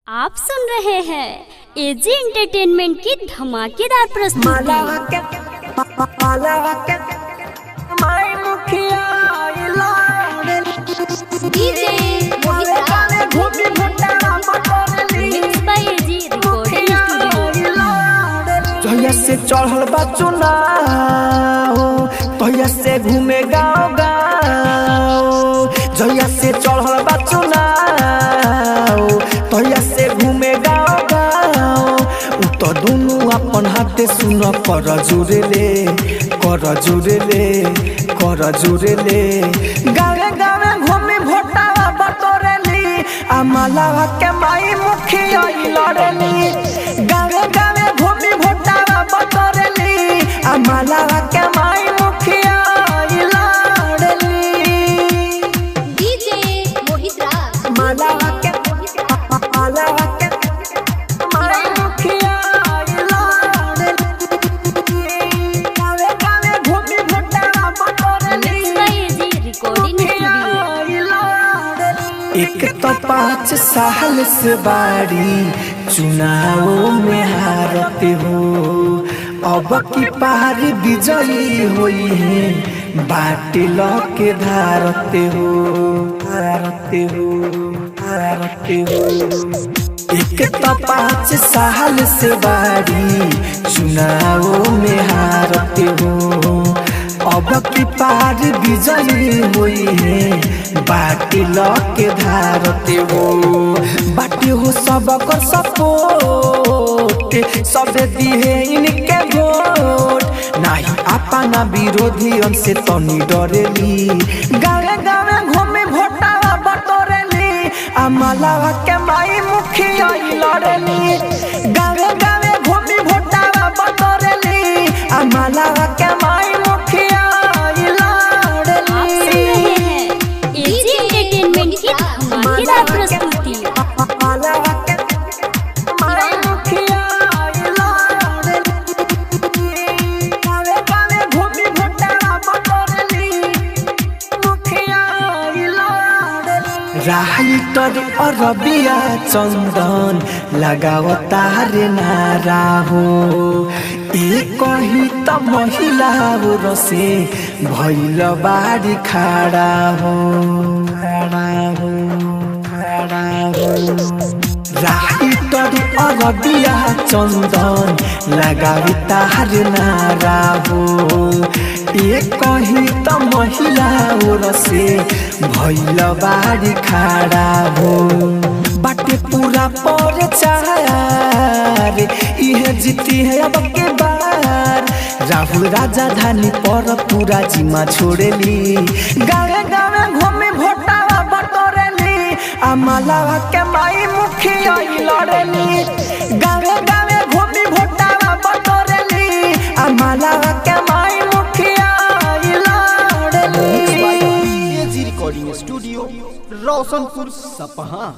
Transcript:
आप सुन रहे हैं एजी एंटरटेनमेंट की धमाकेदार प्रस्तुति। डीजे एजी रिकॉर्डिंग स्टूडियो से चढ़ल बा चुनाव तहिया से घूमे गाँव गाँव जहिया से चढ़ल बा चुनाव तहिया से घूमे गाँव गाँव उ तो दुनू अपन हाथे सुन कर जुड़े ले गावे गावे घूमी भोटावा बटोरेली आ मालावा के माई मुखिया लड़ेली गावे गावे घूमी भोटावा बटोरेली आ मालावा के माई मुखिया लड़ेली डीजे मोहित राज मालावा के माई मुखिया लड़ेली गावे गावे घूमी भोटावा बटोरेली एजी रिकॉर्डिंग स्टूडियो। एक तो 5 साल से बारी चुनाव में हारते हो अब की पार विजयी हुई है बाटिल के धारते हो एक तो 5 साल से बारी चुनाव में हारते हो अब की पार विजयी हुई है बाटिल के धारते हो बाटी हो सबकर सपोर्ट सब दिए इनके वोट नहीं अपना विरोधी से तनी डरेली गावे गावे घूमे भोटावा बटोरेली आ मालावा के माई मुखिया लड़ेली गावे गावे घूमी भोटावा बटोरेली आ मालावा के माई एजी एंटरटेनमेंट की धमाकेदार प्रस्तुति। राइटर अरबिया चंदन लगावता रे नारा हो एक ही तो महिला रसे भैल बाड़ी खड़ा हो राइटर अरबिया चंदन लगावता रे नारा हो एक ही तो महिला रसे भैल बाड़ी खड़ा हो बाटे पूरा पर चार इहे जीती है अब के बार राहुल राजधानी पर पूरा जिम्मा छोड़ेली गावे गावे घूमे भोटावा बटोरेली आ मालावा के माई मुखिया लड़ेली गावे गावे घूमी भोटावा बटोरेली आ मालावा के माई मुखिया लड़ेली। एजी रिकॉर्डिंग स्टूडियो रोशनपुर सपहा।